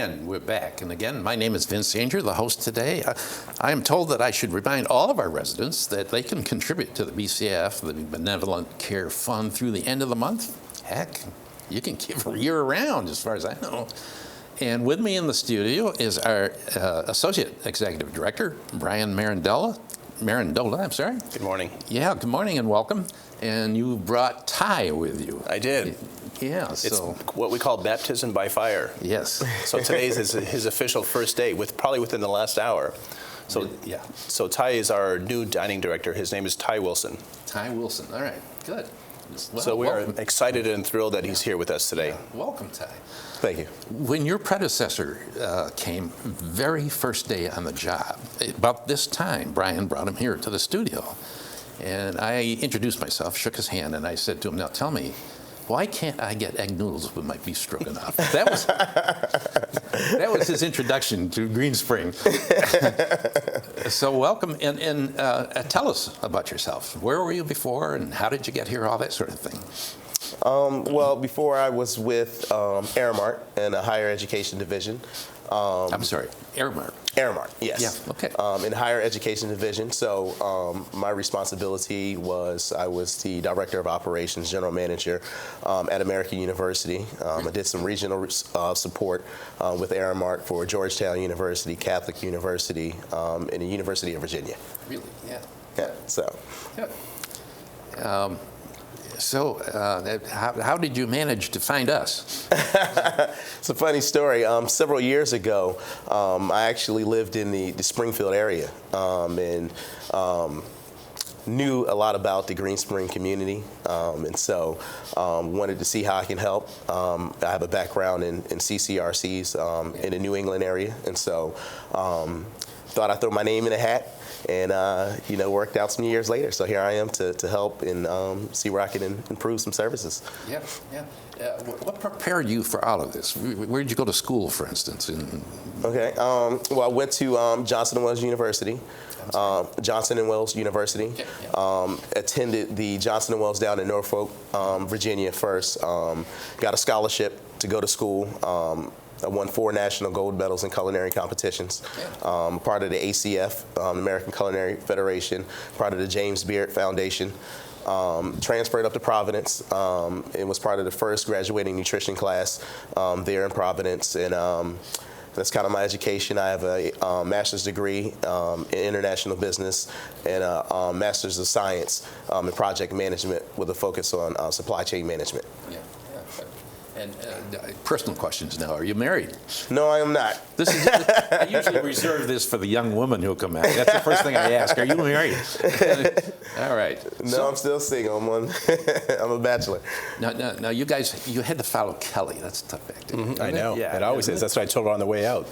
again, we're back. And again, my name is Vince Anger, the host today. I am told that I should remind all of our residents that they can contribute to the BCF, the Benevolent Care Fund, through the end of the month. Heck, you can give year-round, as far as I know. And with me in the studio is our Associate Executive Director, Brian Marandola. Good morning. Yeah, good morning and welcome. And you brought Ty with you. I did. Yeah, It's what we call baptism by fire. Yes. So today's his official first day, probably within the last hour. So yeah. So Ty is our new dining director. His name is Ty Wilson. Ty Wilson. All right. Good. Well, so we are excited and thrilled that he's here with us today. Yeah. Welcome, Ty. Thank you. When your predecessor came, very first day on the job, about this time, Brian brought him here to the studio. And I introduced myself, shook his hand, and I said to him, now tell me, why can't I get egg noodles with my beef stroganoff? That was his introduction to Green Spring. So welcome, and tell us about yourself. Where were you before, and how did you get here, all that sort of thing? Well, before I was with Aramark in the higher education division. I'm sorry, Aramark. Aramark, yes. Yeah, okay. In the higher education division. So my responsibility was I was the director of operations, general manager at American University. I did some regional support with Aramark for Georgetown University, Catholic University, and the University of Virginia. Really? Yeah. Yeah. So. Yeah. So how did you manage to find us? It's a funny story. Several years ago, I actually lived in the Springfield area and knew a lot about the Green Spring community, and so wanted to see how I can help. I have a background in CCRCs in the New England area, and so thought I'd throw my name in a hat. And, worked out some years later. So here I am to help and see where I can improve some services. Yeah, yeah. What prepared you for all of this? Where did you go to school, for instance? Okay. Well, I went to Johnson & Wales University. Attended the Johnson & Wales down in Norfolk, Virginia first. Got a scholarship to go to school. I won 4 national gold medals in culinary competitions. Part of the ACF, American Culinary Federation, part of the James Beard Foundation. Transferred up to Providence. It was part of the first graduating nutrition class there in Providence. And that's kind of my education. I have a master's degree in international business and a master's of science in project management with a focus on supply chain management. Yeah. And personal questions now. Are you married? No, I am not. I usually reserve this for the young woman who'll come out. That's the first thing I ask. Are you married? All right. No, I'm still single. I'm a bachelor. Now, you guys, you had to follow Kelly. That's a tough act. Mm-hmm. I know. Yeah, it always is. That's what I told her on the way out.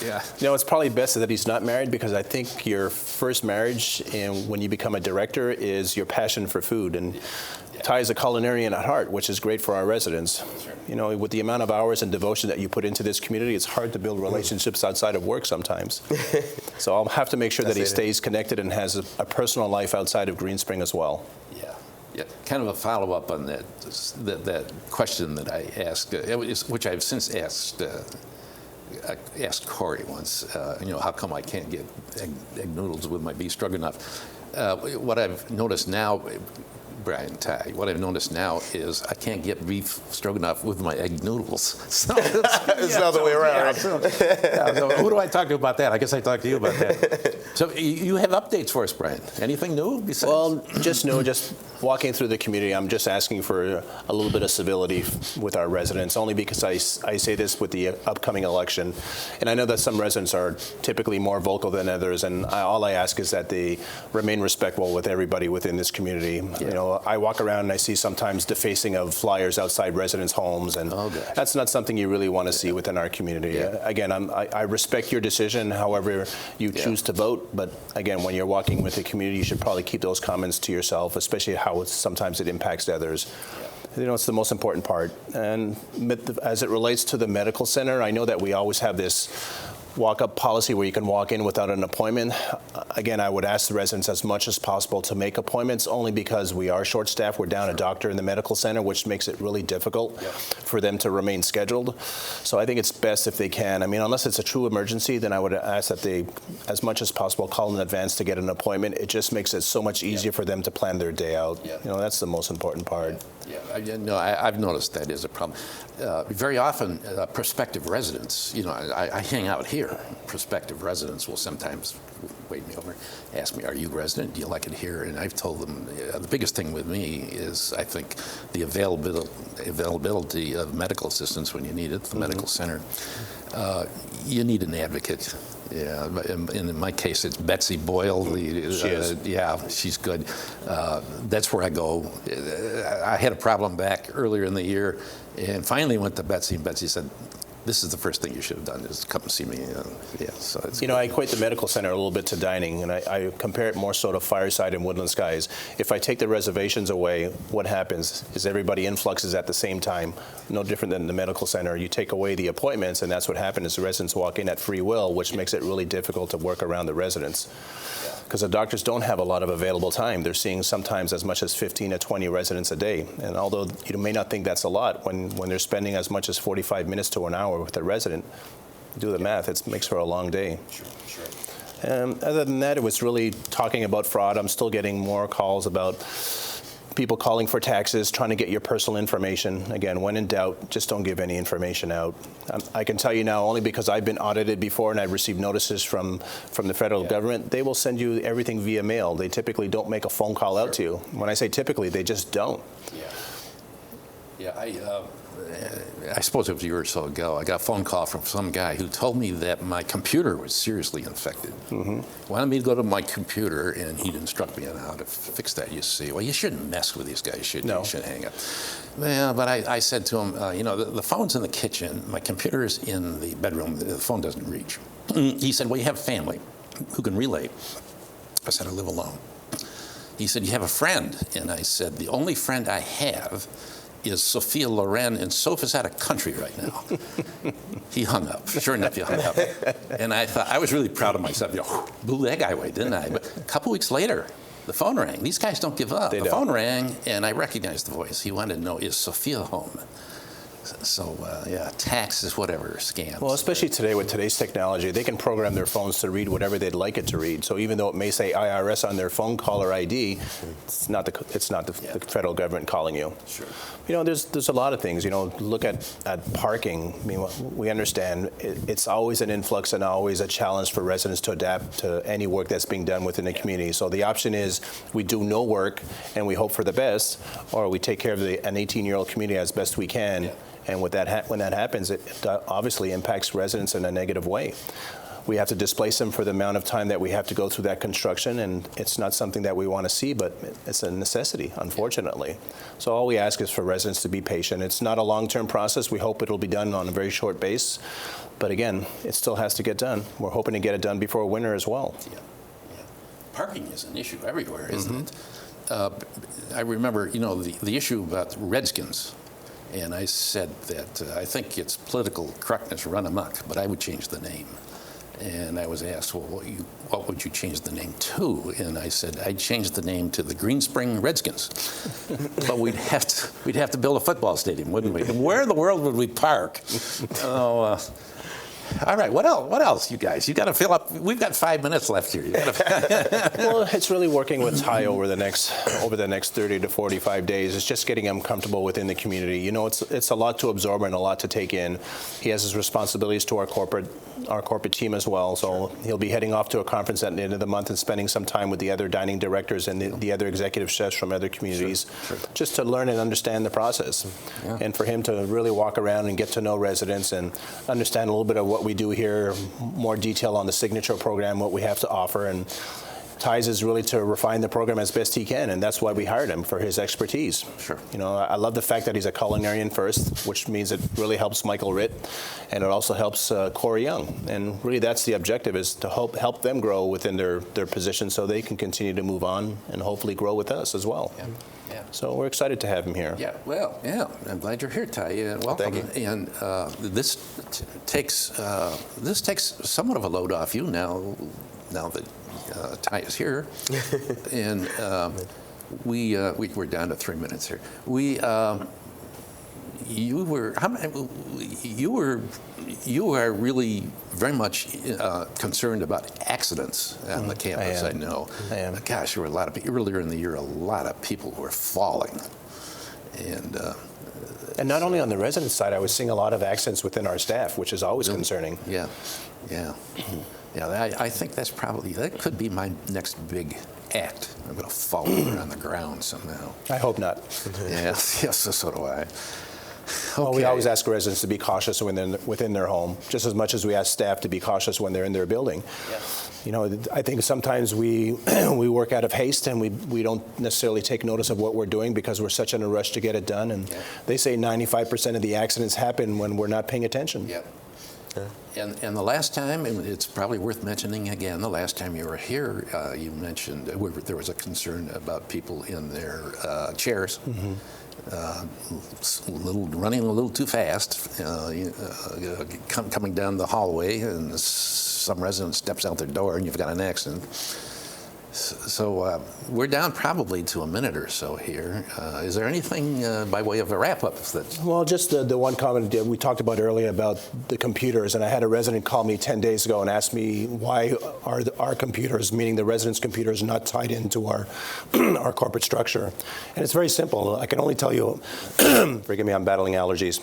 Yeah. It's probably best that he's not married because I think your first marriage and when you become a director is your passion for food. And Ty is a culinarian at heart, which is great for our residents. Sure. With the amount of hours and devotion that you put into this community, it's hard to build relationships outside of work sometimes. So I'll have to make sure that he stays connected and has a personal life outside of Green Spring as well. Yeah, kind of a follow-up on that question that I asked, which I've since asked Corey once. How come I can't get egg noodles with my beef stroganoff? What I've noticed now, Brian, Ty, what I've noticed now is I can't get beef stroganoff with my egg noodles. So it's the other way around. So who do I talk to about that? I guess I talked to you about that. So you have updates for us, Brian. Anything new besides? Well, just walking through the community, I'm just asking for a little bit of civility with our residents, only because I say this with the upcoming election. And I know that some residents are typically more vocal than others, and all I ask is that they remain respectful with everybody within this community. Yeah. I walk around and I see sometimes defacing of flyers outside residents' homes, and that's not something you really want to see within our community. Yeah. Again, I respect your decision, however you choose to vote, but again, when you're walking with the community, you should probably keep those comments to yourself, especially how sometimes it impacts others. Yeah. It's the most important part. And as it relates to the medical center, I know that we always have this walk-up policy where you can walk in without an appointment. Again, I would ask the residents as much as possible to make appointments, only because we are short-staffed. We're down a doctor in the medical center, which makes it really difficult for them to remain scheduled. So I think it's best if they can. I mean, unless it's a true emergency, then I would ask that they, as much as possible, call in advance to get an appointment. It just makes it so much easier for them to plan their day out. You know, that's the most important part. I've noticed that is a problem. Very often, prospective residents, you know, I hang out here. Prospective residents will sometimes wait me over, ask me, "Are you a resident? Do you like it here?" And I've told them the biggest thing with me is, I think, the availability of medical assistance when you need it, the medical center. You need an advocate. Yeah, in my case, it's Betsy Boyle. She is. Yeah, she's good. That's where I go. I had a problem back earlier in the year, and finally went to Betsy, and Betsy said, "This is the first thing you should have done, is come and see me." So it's, you know, I equate the medical center a little bit to dining, and I compare it more so to Fireside and Woodland Skies. If I take the reservations away, what happens is everybody influxes at the same time, no different than the medical center. You take away the appointments, and that's what happens, is the residents walk in at free will, which makes it really difficult to work around the residents. Because the doctors don't have a lot of available time. They're seeing sometimes as much as 15 to 20 residents a day. And although you may not think that's a lot, when they're spending as much as 45 minutes to an hour with a resident, do the math, it makes for a long day. Sure. Other than that, it was really talking about fraud. I'm still getting more calls about people calling for taxes, trying to get your personal information. Again, when in doubt, just don't give any information out. I can tell you now, only because I've been audited before and I've received notices from the federal government, they will send you everything via mail. They typically don't make a phone call out to you. When I say typically, they just don't. I suppose it was a year or so ago, I got a phone call from some guy who told me that my computer was seriously infected. Wanted me to go to my computer, and he'd instruct me on how to fix that, you see. Well, you shouldn't mess with these guys, should you? You should hang up. Well, but I said to him, you know, the phone's in the kitchen, my computer is in the bedroom, the phone doesn't reach. He said, "Well, you have family who can relay." I said, "I live alone." He said, "You have a friend?" And I said, "The only friend I have is Sophia Loren, and Sophia's out of country right now." He hung up. Sure enough, he hung up. And I thought, I was really proud of myself. You know, blew that guy away, didn't I? But a couple weeks later, the phone rang. These guys don't give up. The phone rang, and I recognized the voice. He wanted to know, is Sophia home? So, taxes, whatever, scams. Well, especially today with today's technology, they can program their phones to read whatever they'd like it to read. So even though it may say IRS on their phone caller ID, it's not the federal government calling you. Sure. You know, there's a lot of things. You know, look at parking. I mean, we understand it's always an influx and always a challenge for residents to adapt to any work that's being done within the community. So the option is we do no work and we hope for the best, or we take care of an 18-year-old community as best we can. And when that happens, it obviously impacts residents in a negative way. We have to displace them for the amount of time that we have to go through that construction, and it's not something that we want to see, but it's a necessity, unfortunately. So all we ask is for residents to be patient. It's not a long-term process. We hope it'll be done on a very short base, but again, it still has to get done. We're hoping to get it done before winter as well. Parking is an issue everywhere, isn't it? I remember, you know, the issue about Redskins. And I said that I think it's political correctness run amok, but I would change the name. And I was asked, well, what would you change the name to? And I said, I'd change the name to the Green Spring Redskins. But we'd have to build a football stadium, wouldn't we? And where in the world would we park? All right, what else, you guys? You got to fill up. We've got 5 minutes left here. Well, it's really working with Ty over the next 30 to 45 days. It's just getting him comfortable within the community. You know, it's a lot to absorb and a lot to take in. He has his responsibilities to our corporate team as well. So he'll be heading off to a conference at the end of the month and spending some time with the other dining directors and the other executive chefs from other communities, just to learn and understand the process. And for him to really walk around and get to know residents and understand a little bit of what we do here, more detail on the signature program, what we have to offer, and Ty's is really to refine the program as best he can, and that's why we hired him, for his expertise. Sure. You know, I love the fact that he's a culinarian first, which means it really helps Michael Ritt, and it also helps Corey Young. And really that's the objective, is to help them grow within their position so they can continue to move on and hopefully grow with us as well. Yeah. So we're excited to have him here. Yeah, well, yeah, I'm glad you're here, Ty. Welcome. Thank you. And this takes somewhat of a load off you now that Ty is here. And we're down to 3 minutes here. You are really very much concerned about accidents on the campus. I know. I am. Gosh, there were a lot of people earlier in the year. A lot of people were falling, And not only on the resident side, I was seeing a lot of accidents within our staff, which is always concerning. Yeah. I think that could be my next big act. I'm going to fall over on the ground somehow. I hope not. Yes, so do I. Well, we Okay. always ask residents to be cautious when they're within their home, just as much as we ask staff to be cautious when they're in their building. Yeah. You know, I think sometimes we we work out of haste and we don't necessarily take notice of what we're doing because we're such in a rush to get it done. And they say 95% of the accidents happen when we're not paying attention. Yeah. And the last time, and it's probably worth mentioning again, the last time you were here, you mentioned there was a concern about people in their chairs. Mm-hmm. Running a little too fast, coming down the hallway, and some resident steps out their door, and you've got an accident. So we're down probably to a minute or so here. Is there anything by way of a wrap-up that? Well, just the one comment we talked about earlier about the computers, and I had a resident call me 10 days ago and ask me why are our computers, meaning the residents' computers, not tied into our our corporate structure. And it's very simple. I can only tell you, forgive me, I'm battling allergies.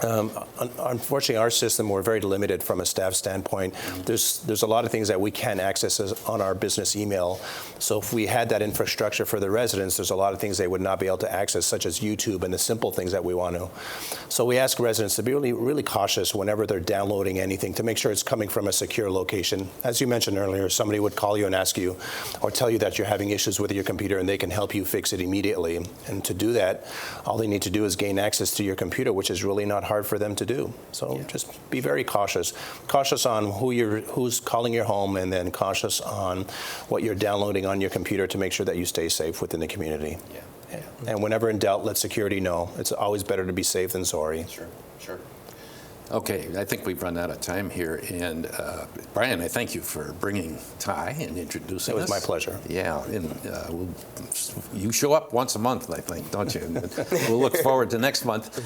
Unfortunately, our system, we're very limited from a staff standpoint. There's a lot of things that we can't access on our business email. So if we had that infrastructure for the residents, there's a lot of things they would not be able to access, such as YouTube and the simple things that we want to. So we ask residents to be really, really cautious whenever they're downloading anything to make sure it's coming from a secure location. As you mentioned earlier, somebody would call you and ask you or tell you that you're having issues with your computer and they can help you fix it immediately. And to do that, all they need to do is gain access to your computer, which is really not hard for them to do. So just be very cautious. Cautious on who's calling your home, and then cautious on what you're downloading on your computer to make sure that you stay safe within the community. Yeah. And whenever in doubt, let security know. It's always better to be safe than sorry. Sure. Okay, I think we've run out of time here. And Brian, I thank you for bringing Ty and introducing us. It was my pleasure. Yeah, and you show up once a month, I think, don't you? And we'll look forward to next month.